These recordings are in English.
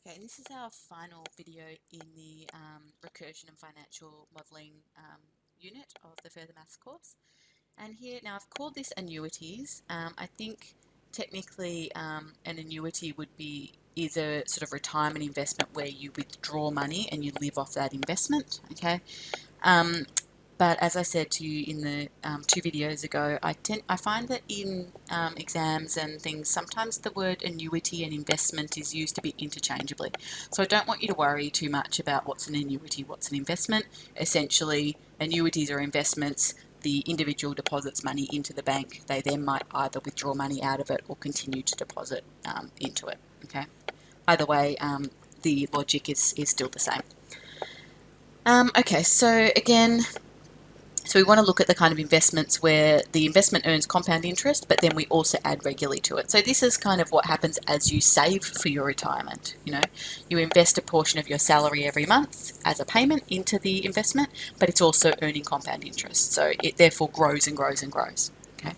Okay, and this is our final video in the Recursion and Financial Modelling unit of the Further Maths course. And here, now I've called this Annuities. I think technically an annuity is a sort of retirement investment where you withdraw money and you live off that investment, okay? But as I said to you in the 2 videos ago, I find that in exams and things, sometimes the word annuity and investment is used a bit interchangeably. So I don't want you to worry too much about what's an annuity, what's an investment. Essentially, annuities are investments. The individual deposits money into the bank. They then might either withdraw money out of it or continue to deposit into it. Okay. Either way, the logic is still the same. Okay, so again, so we want to look at the kind of investments where the investment earns compound interest, but then we also add regularly to it. So this is kind of what happens as you save for your retirement. You know, you invest a portion of your salary every month as a payment into the investment, but it's also earning compound interest. So it therefore grows and grows and grows. Okay.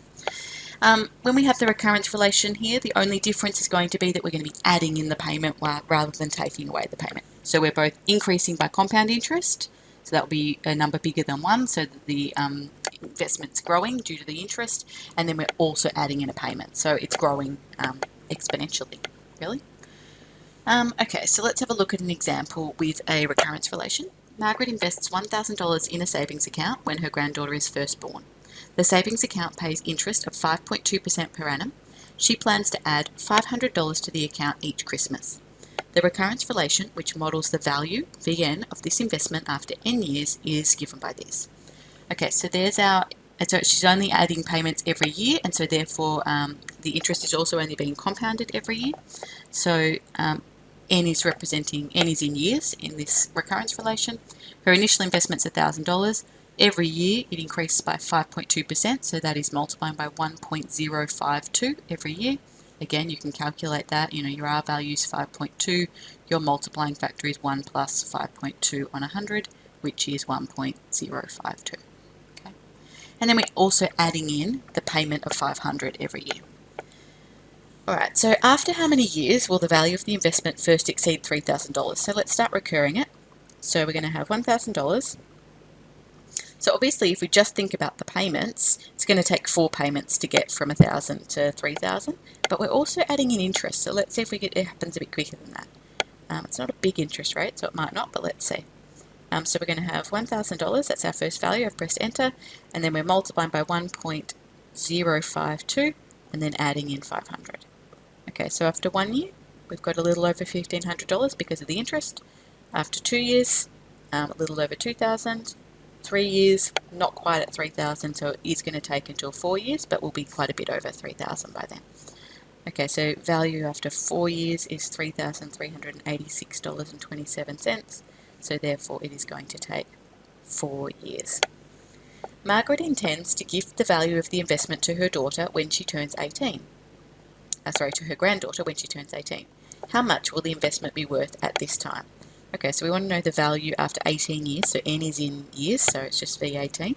When we have the recurrence relation here, the only difference is going to be that we're going to be adding in the payment rather than taking away the payment. So we're both increasing by compound interest. So that will be a number bigger than 1, so that the investment's growing due to the interest, and then we're also adding in a payment, so it's growing exponentially, really. Okay, so let's have a look at an example with a recurrence relation. Margaret invests $1,000 in a savings account when her granddaughter is first born. The savings account pays interest of 5.2% per annum. She plans to add $500 to the account each Christmas. The recurrence relation, which models the value, Vn, of this investment after n years, is given by this. Okay, so there's our, so she's only adding payments every year, and so therefore the interest is also only being compounded every year. So n is in years in this recurrence relation. Her initial investment's $1,000. Every year it increases by 5.2%, so that is multiplying by 1.052 every year. Again, you can calculate that. You know, your R value is 5.2. Your multiplying factor is 1 plus 5.2 on 100, which is 1.052. Okay. And then we're also adding in the payment of 500 every year. Alright, so after how many years will the value of the investment first exceed $3,000? So let's start recurring it. So we're going to have $1,000. So obviously, if we just think about the payments, it's going to take 4 payments to get from 1,000 to 3,000. But we're also adding in interest. So let's see if it happens a bit quicker than that. It's not a big interest rate, so it might not, but let's see. So we're going to have $1,000. That's our first value. I've pressed enter, and then we're multiplying by 1.052, and then adding in 500. Okay, so after 1 year, we've got a little over $1,500 because of the interest. After 2 years, a little over 2,000. 3 years, not quite at 3,000, so it is going to take until 4 years, but we'll be quite a bit over 3,000 by then. Okay, so value after 4 years is $3,386.27, so therefore it is going to take 4 years. Margaret intends to gift the value of the investment to her daughter when she turns 18. To her granddaughter when she turns 18. How much will the investment be worth at this time? Okay, so we want to know the value after 18 years, so n is in years, so it's just V18.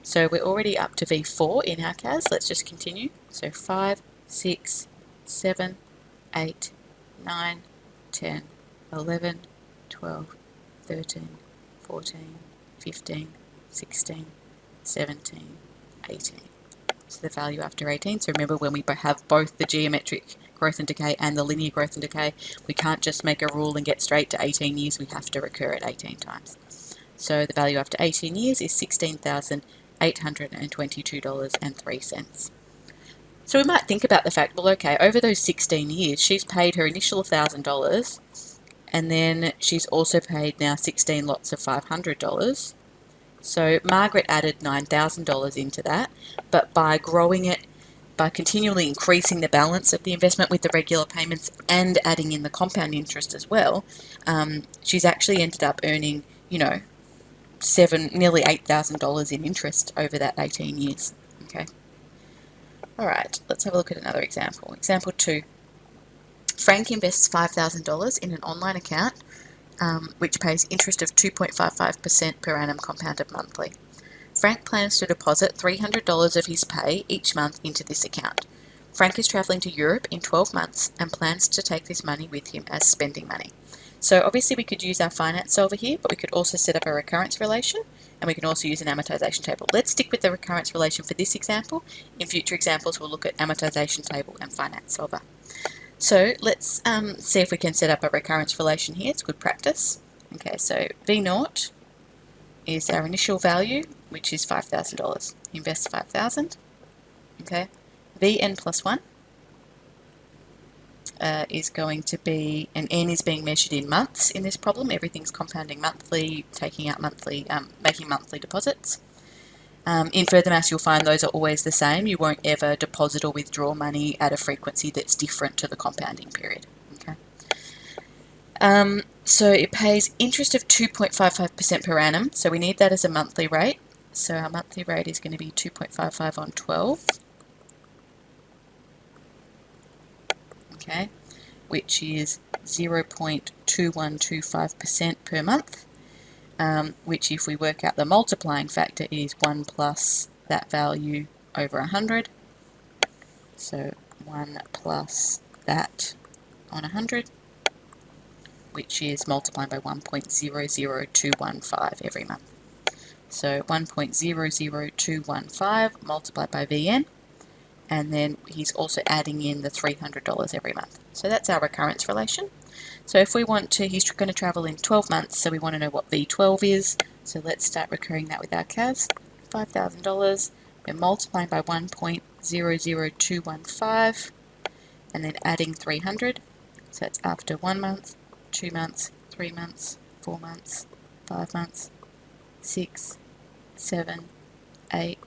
So we're already up to V4 in our CAS. Let's just continue. So 5, 6, 7, 8, 9, 10, 11, 12, 13, 14, 15, 16, 17, 18. So the value after 18. So remember, when we have both the geometric growth and decay and the linear growth and decay, we can't just make a rule and get straight to 18 years. We have to recur it 18 times. So the value after 18 years is $16,822.03. So we might think about the fact, well, okay, over those 16 years, she's paid her initial $1,000, and then she's also paid now 16 lots of $500. So Margaret added $9,000 into that, but by growing it, by continually increasing the balance of the investment with the regular payments and adding in the compound interest as well, she's actually ended up earning, you know, nearly $8,000 in interest over that 18 years. Okay. All right, let's have a look at another example. Example 2. Frank invests $5,000 in an online account, which pays interest of 2.55% per annum compounded monthly. Frank plans to deposit $300 of his pay each month into this account. Frank is travelling to Europe in 12 months and plans to take this money with him as spending money. So obviously we could use our finance solver here, but we could also set up a recurrence relation, and we can also use an amortization table. Let's stick with the recurrence relation for this example. In future examples, we'll look at amortization table and finance solver. So let's see if we can set up a recurrence relation here. It's good practice. Okay, so V0 is our initial value, which is $5,000. Invest $5,000. Okay, Vn plus 1 is going to be, and n is being measured in months in this problem. Everything's compounding monthly, taking out monthly, making monthly deposits. In further maths, you'll find those are always the same. You won't ever deposit or withdraw money at a frequency that's different to the compounding period. Okay. So it pays interest of 2.55% per annum. So we need that as a monthly rate. So our monthly rate is going to be 2.55 on 12. Okay, which is 0.2125% per month, which if we work out the multiplying factor is 1 plus that value over 100. So 1 plus that on 100, which is multiplied by 1.00215 every month. So 1.00215 multiplied by Vn, and then he's also adding in the $300 every month. So that's our recurrence relation. So if we want to, he's going to travel in 12 months, so we want to know what V12 is. So let's start recurring that with our CAS. $5,000, we're multiplying by 1.00215, and then adding 300. So that's after 1 month, 2 months, 3 months, 4 months, 5 months, 6, 7, 8,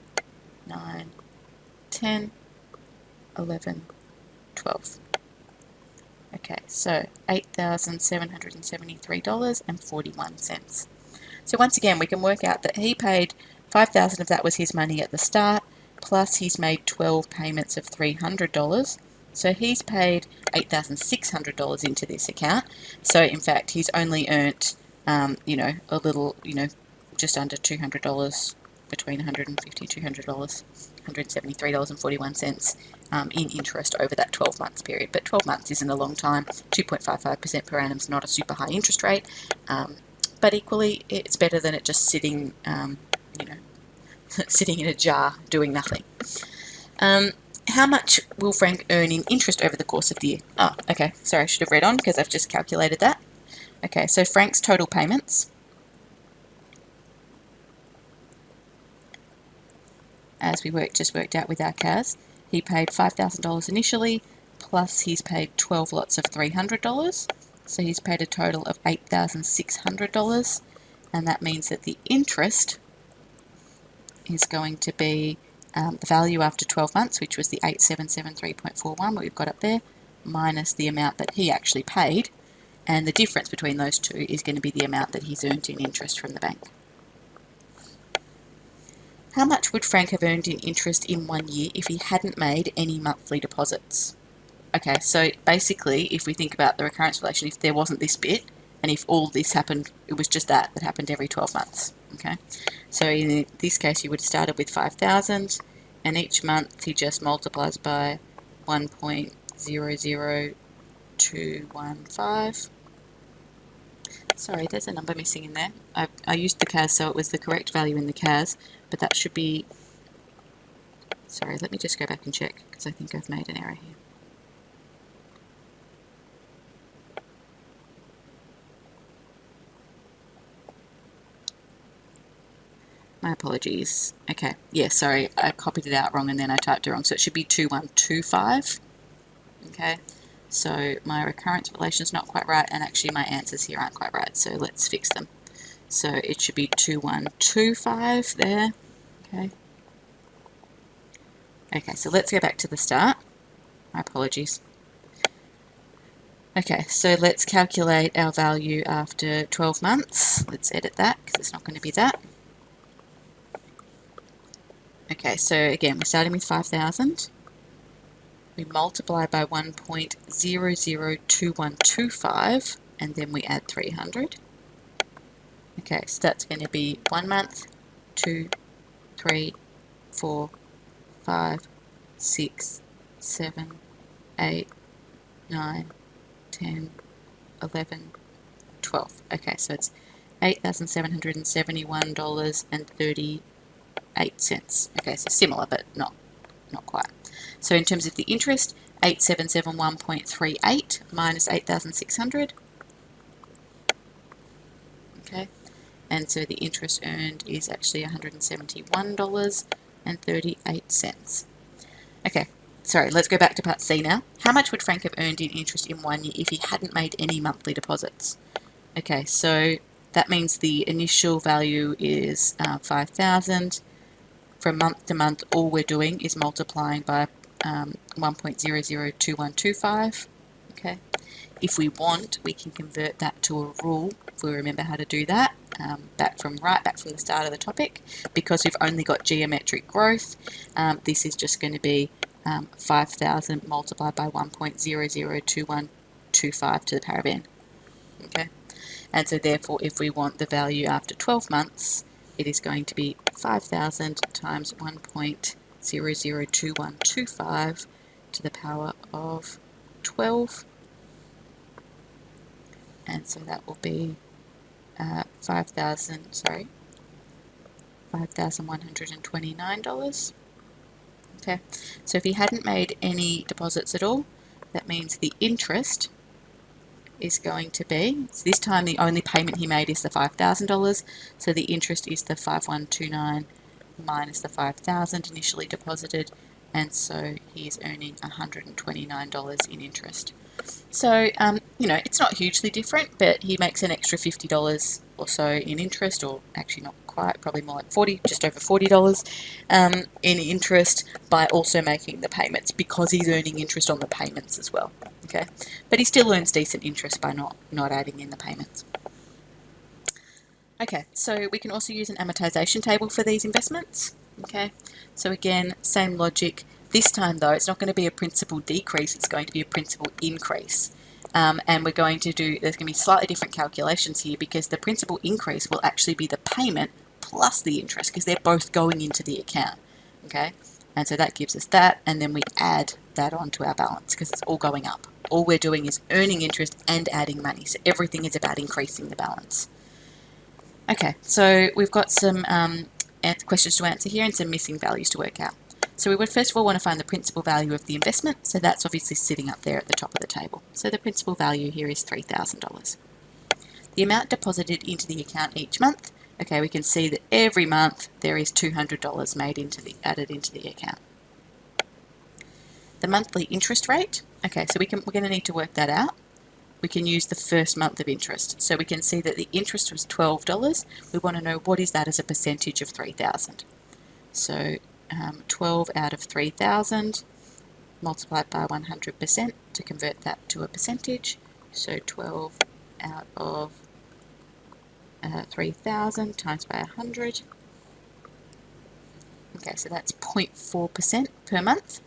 9, 10, 11, 12. Okay, so $8,773.41. So once again, we can work out that he paid $5,000 of that was his money at the start, plus he's made 12 payments of $300. So he's paid $8,600 into this account. So in fact, he's only earned, a little, just under $200, between $150 and $200, $173.41 in interest over that 12 months period. But 12 months isn't a long time. 2.55% per annum is not a super high interest rate, but equally it's better than it just sitting, sitting in a jar doing nothing. How much will Frank earn in interest over the course of the year? Oh, okay, sorry, I should have read on because I've just calculated that. Okay, so Frank's total payments, as we just worked out with our CAS, he paid $5,000 initially, plus he's paid 12 lots of $300, so he's paid a total of $8,600, and that means that the interest is going to be the value after 12 months, which was the 8773.41, what we've got up there, minus the amount that he actually paid, and the difference between those two is going to be the amount that he's earned in interest from the bank. How much would Frank have earned in interest in 1 year if he hadn't made any monthly deposits? Okay, so basically, if we think about the recurrence relation, if there wasn't this bit, and if all this happened, it was just that happened every 12 months, okay? So in this case, you would have started with 5,000, and each month he just multiplies by 1.00215. Sorry, there's a number missing in there. I used the CAS, so it was the correct value in the CAS, but that should be, sorry, let me just go back and check, because I think I've made an error here. My apologies. Okay, yeah, sorry, I copied it out wrong and then I typed it wrong, so it should be 2125. Okay, so my recurrence relation is not quite right, and actually my answers here aren't quite right, so let's fix them. So it should be 2125 there. Okay. Okay, so let's go back to the start. My apologies. Okay, so let's calculate our value after 12 months. Let's edit that because it's not going to be that. Okay, so again, we're starting with 5,000. We multiply by 1.002125, and then we add 300. Okay, so that's going to be 1 month, 2, 3, 4, 5, 6, 7, 8, 9, 10, 11, 12. Okay, so it's $8,771.38. Okay, so similar, but not quite. So in terms of the interest, 8771.38 minus 8,600. Okay, and so the interest earned is actually $171.38. Okay, sorry, let's go back to part C now. How much would Frank have earned in interest in 1 year if he hadn't made any monthly deposits? Okay, so that means the initial value is 5,000. From month to month, all we're doing is multiplying by 1.002125. Okay. If we want, we can convert that to a rule, if we remember how to do that, back from the start of the topic. Because we've only got geometric growth, this is just going to be 5,000 multiplied by 1.002125 to the power of n. Okay, and so therefore, if we want the value after 12 months, it is going to be 5,000 times 1.002125 to the power of 12. And so that will be $5,129. Okay, so if he hadn't made any deposits at all, that means the interest is going to be, so this time the only payment he made is the $5,000, so the interest is the 5,129 minus the 5,000 initially deposited, and so he is earning $129 in interest. So, it's not hugely different, but he makes an extra $50 or so in interest, or actually not quite, probably more like 40, just over $40 in interest by also making the payments, because he's earning interest on the payments as well. Okay, but he still earns decent interest by not adding in the payments. Okay, so we can also use an amortization table for these investments. Okay, so again, same logic. This time though, it's not going to be a principal decrease, it's going to be a principal increase. And we're going to do, there's going to be slightly different calculations here, because the principal increase will actually be the payment plus the interest, because they're both going into the account. Okay, and so that gives us that, and then we add that onto our balance, because it's all going up. All we're doing is earning interest and adding money, so everything is about increasing the balance. Okay, so we've got some questions to answer here and some missing values to work out. So we would first of all want to find the principal value of the investment, so that's obviously sitting up there at the top of the table. So the principal value here is $3,000. The amount deposited into the account each month, okay, we can see that every month there is $200 added into the account. The monthly interest rate, okay, so we're going to need to work that out. We can use the first month of interest. So we can see that the interest was $12. We want to know what is that as a percentage of 3,000. So 12 out of 3,000 multiplied by 100% to convert that to a percentage. So 12 out of 3,000 times by 100. Okay, so that's 0.4% per month.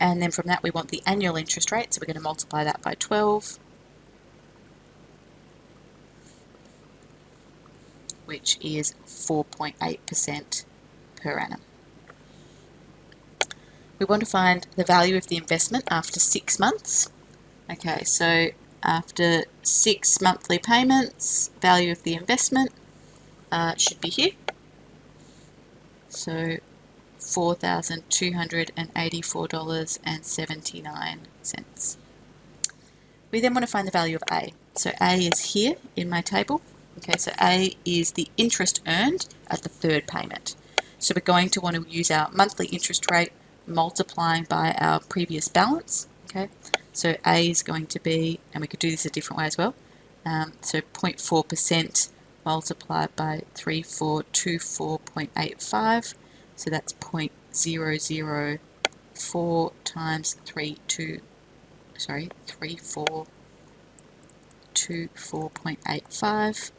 And then from that we want the annual interest rate, so we're going to multiply that by 12, which is 4.8% per annum. We want to find the value of the investment after 6 months. Okay, so after 6 monthly payments, value of the investment should be here. So $4,284.79. We then want to find the value of A. So A is here in my table. Okay, so A is the interest earned at the third payment. So we're going to want to use our monthly interest rate multiplying by our previous balance. Okay, so A is going to be, and we could do this a different way as well, so 0.4% multiplied by 3424.85. So that's 0.004 times 3424.85,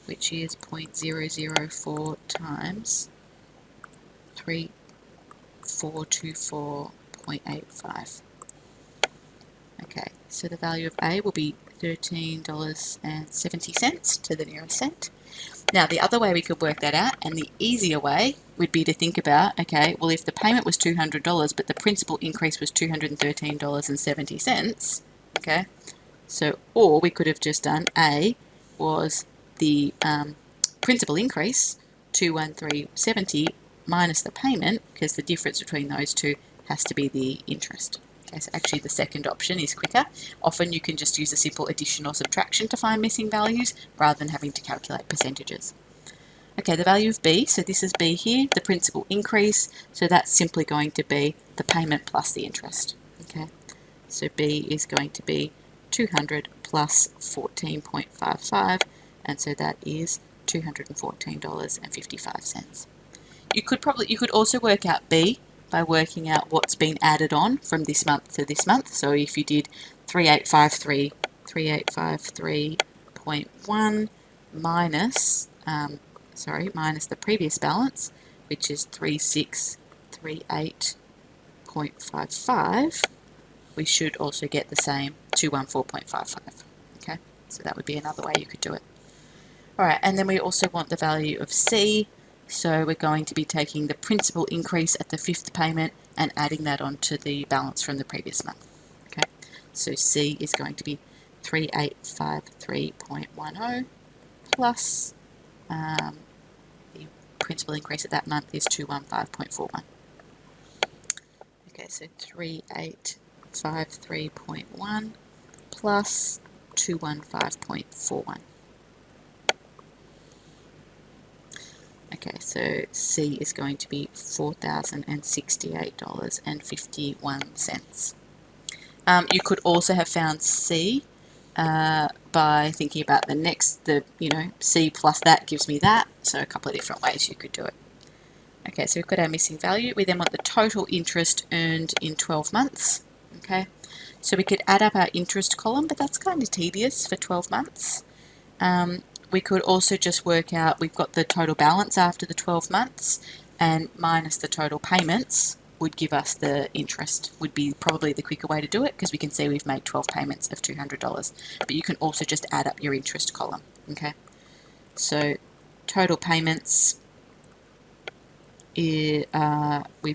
which is 0.004 times 3424.85. Okay, so the value of A will be $13.70 to the nearest cent. Now, the other way we could work that out, and the easier way, would be to think about, okay, well, if the payment was $200, but the principal increase was $213.70, okay, so, or we could have just done A was the principal increase, $213.70, minus the payment, because the difference between those two has to be the interest. Okay, so actually the second option is quicker. Often you can just use a simple addition or subtraction to find missing values rather than having to calculate percentages. Okay, the value of B, so this is B here, the principal increase, so that's simply going to be the payment plus the interest. Okay, so B is going to be 200 plus 14.55, and so that is $214.55. You could also work out B by working out what's been added on from this month to this month. So if you did 3853.1 minus minus the previous balance, which is 3638.55, we should also get the same 214.55. Okay, so that would be another way you could do it. All right, and then we also want the value of C. So we're going to be taking the principal increase at the fifth payment and adding that onto the balance from the previous month. Okay, so C is going to be 3853.10 plus the principal increase at that month is 215.41. Okay, so 3853.1 plus 215.41. Okay, so C is going to be $4,068.51. You could also have found C by thinking about C plus that gives me that. So a couple of different ways you could do it. Okay, so we've got our missing value. We then want the total interest earned in 12 months. Okay, so we could add up our interest column, but that's kind of tedious for 12 months. We could also just work out, we've got the total balance after the 12 months, and minus the total payments would give us the interest, would be probably the quicker way to do it, because we can see we've made 12 payments of $200. But you can also just add up your interest column, okay? So total payments, we've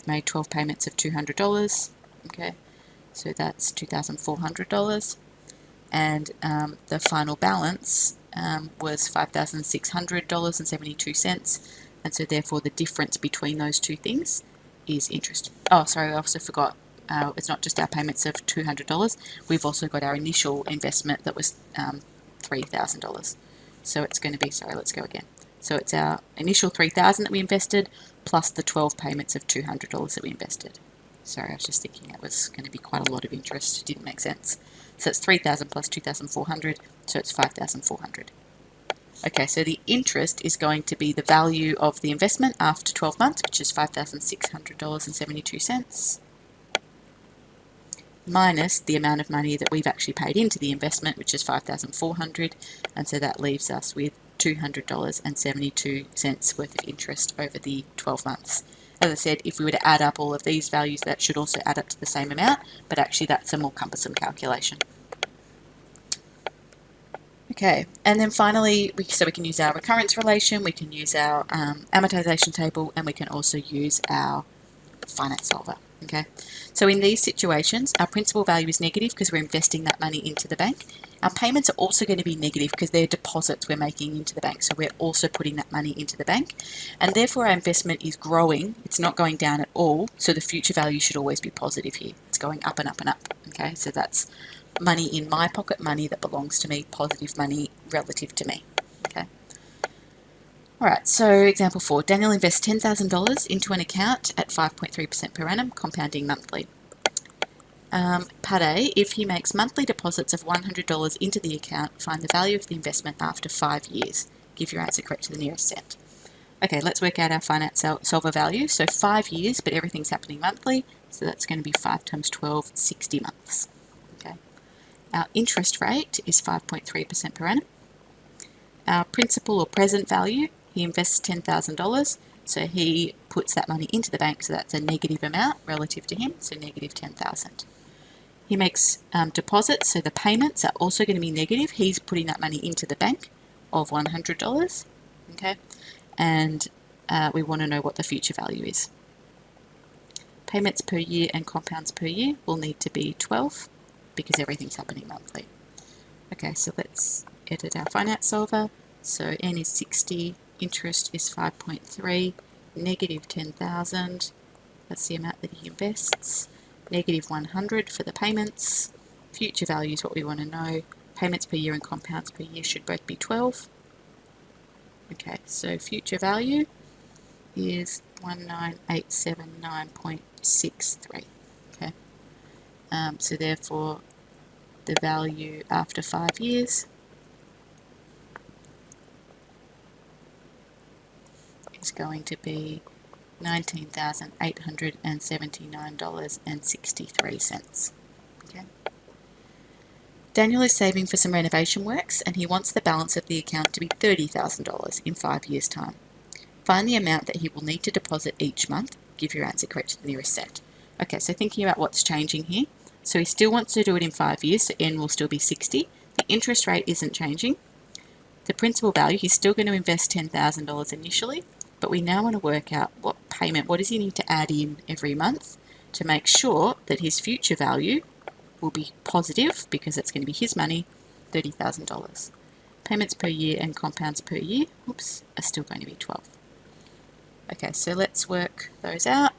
made 12 payments of $200, okay? So that's $2,400. And the final balance was $5,600.72, and so therefore the difference between those two things is interest. Oh, sorry, I also forgot. It's not just our payments of $200. We've also got our initial investment that was $3,000. So it's going to be, sorry, let's go again. So it's our initial $3,000 that we invested plus the 12 payments of $200 that we invested. Sorry, I was just thinking it was going to be quite a lot of interest. It didn't make sense. So it's 3,000 plus 2,400, so it's 5,400. Okay, so the interest is going to be the value of the investment after 12 months, which is $5,600.72, minus the amount of money that we've actually paid into the investment, which is $5,400, and so that leaves us with $200.72 worth of interest over the 12 months. As I said, if we were to add up all of these values, that should also add up to the same amount, but actually that's a more cumbersome calculation. Okay, and then finally, we can use our recurrence relation, we can use our amortization table, and we can also use our finance solver. Okay, so in these situations, our principal value is negative because we're investing that money into the bank. Our payments are also going to be negative because they're deposits we're making into the bank, so we're also putting that money into the bank, and therefore our investment is growing. It's not going down at all, so the future value should always be positive here. It's going up and up and up. Okay, so that's money in my pocket, money that belongs to me, positive money relative to me. Okay. All right, so example 4, Daniel invests $10,000 into an account at 5.3% per annum, compounding monthly. Part A, if he makes monthly deposits of $100 into the account, find the value of the investment after 5 years. Give your answer correct to the nearest cent. Okay, let's work out our finance solver value. So 5 years, but everything's happening monthly, so that's going to be 5 times 12, 60 months. Okay. Our interest rate is 5.3% per annum. Our principal or present value, he invests $10,000, so he puts that money into the bank, so that's a negative amount relative to him, so negative $10,000. He makes deposits, so the payments are also going to be negative. He's putting that money into the bank of $100. okay? And we want to know what the future value is. Payments per year and compounds per year will need to be 12 because everything's happening monthly. Okay, so let's edit our finance solver. So N is 60, interest is 5.3, negative 10,000, that's the amount that he invests, negative 100 for the payments, future value is what we want to know, payments per year and compounds per year should both be 12. Okay, so future value is 19879.63. Okay, so therefore the value after 5 years is going to be $19,879.63. Okay. Daniel is saving for some renovation works and he wants the balance of the account to be $30,000 in 5 years' time. Find the amount that he will need to deposit each month. Give your answer correct to the nearest set. Okay, so thinking about what's changing here. So he still wants to do it in 5 years, so N will still be 60. The interest rate isn't changing. The principal value, he's still going to invest $10,000 initially, but we now want to work out what payment, what does he need to add in every month to make sure that his future value will be positive, because it's going to be his money, $30,000. Payments per year and compounds per year, are still going to be 12. Okay, so let's work those out.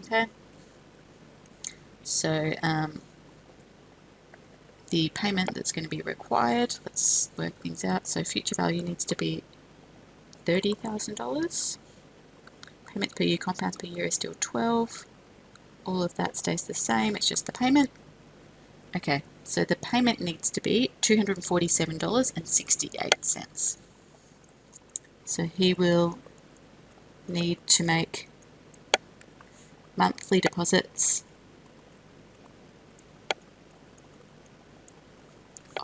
Okay, so the payment that's going to be required, let's work things out. So future value needs to be $30,000. Payment per year, compounds per year is still 12. All of that stays the same, it's just the payment. Okay, so the payment needs to be $247.68. So he will need to make monthly deposits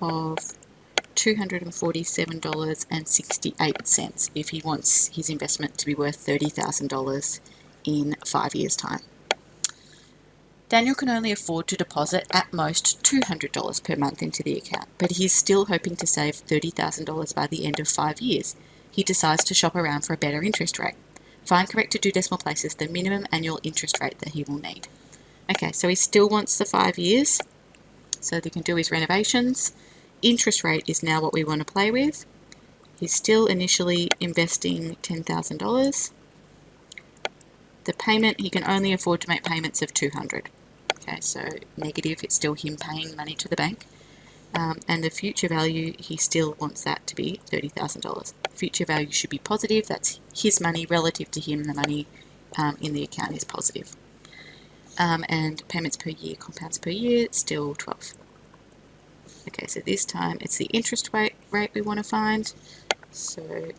of $247.68 if he wants his investment to be worth $30,000 in 5 years' time. Daniel can only afford to deposit at most $200 per month into the account, but he's still hoping to save $30,000 by the end of 5 years. He decides to shop around for a better interest rate. Find correct to 2 decimal places the minimum annual interest rate that he will need. Okay, so he still wants the 5 years, so they can do his renovations. Interest rate is now what we want to play with. He's still initially investing $10,000. The payment, he can only afford to make payments of $200. Okay, so negative, it's still him paying money to the bank. And the future value, he still wants that to be $30,000. Future value should be positive, that's his money relative to him, the money in the account is positive. And payments per year, compounds per year, still 12. Okay, so this time it's the interest rate we want to find. So,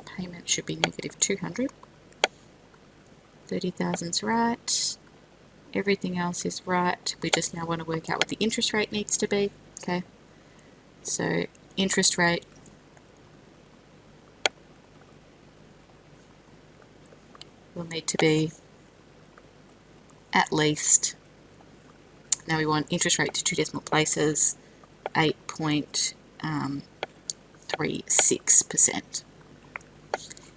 payment should be negative 200. 30,000's right. Everything else is right. We just now want to work out what the interest rate needs to be. Okay, so interest rate will need to be at least, now we want interest rate to 2 decimal places, 8.36%.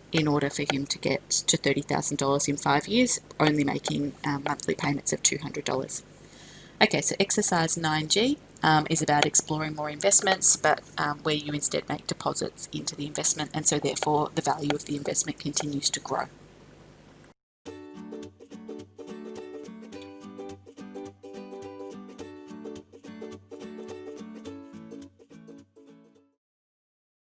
In order for him to get to $30,000 in 5 years, only making monthly payments of $200. Okay, so exercise 9G is about exploring more investments, but where you instead make deposits into the investment, and so therefore the value of the investment continues to grow.